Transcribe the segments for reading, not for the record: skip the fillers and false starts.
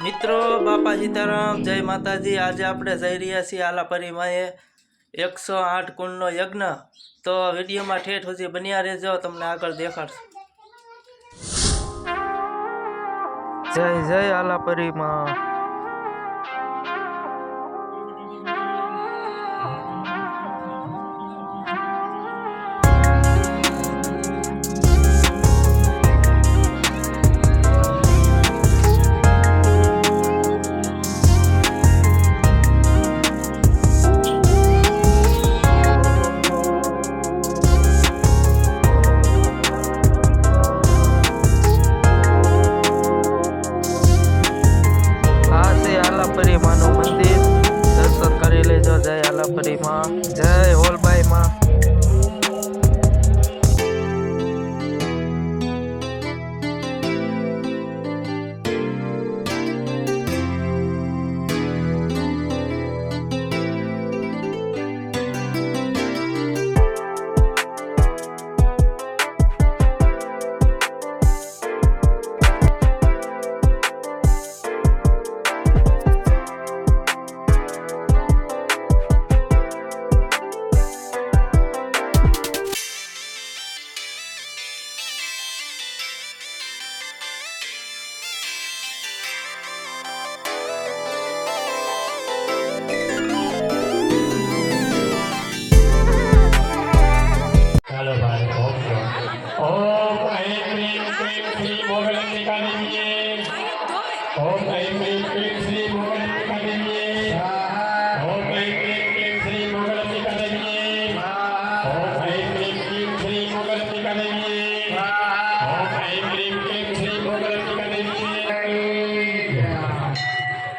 મિત્રો બાપા સીતારામ, જય માતાજી। આજે આપણે જઈ રહ્યા છીએ આલાપરીમાં 108 કુંડનો યજ્ઞ। તો વિડીયોમાં ઠેઠ સુધી બન્યા રહેજો, તમને આગળ દેખાડશું। જય જય આલાપરીમાં। આલાપરીમાંનું મંદિર દર્શન કરી લેજો। જય આલાપરીમાં, જય હોલબાઈમાં।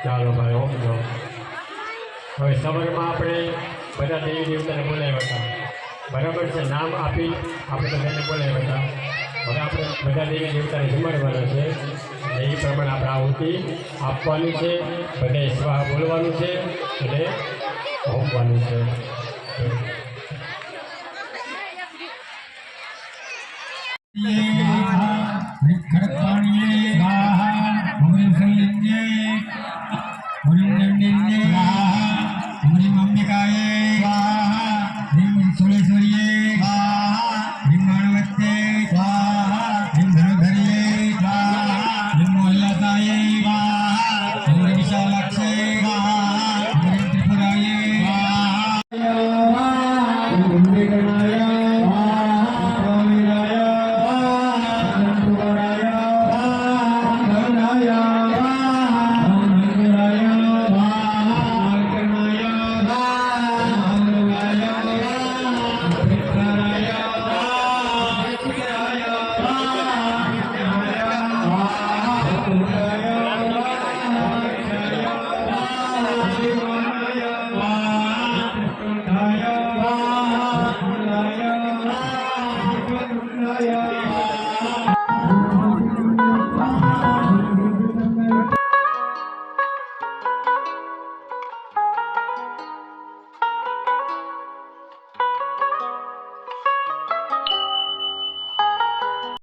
ચાલો ભાઈ ઓમ જો હવે સવારમાં આપણે બધા દેવી દેવતાને બોલાવ્યા હતા, બરાબર છે? નામ આપી આપણે બધાને બોલાવ્યા હતા। હવે આપણે બધા દેવી દેવતાને જમાડવાના છે, એ પ્રમાણે આપણે આહુતિ આપવાની છે, બધાએ સ્વાહા બોલવાનું છે અને હોમવાનું છે।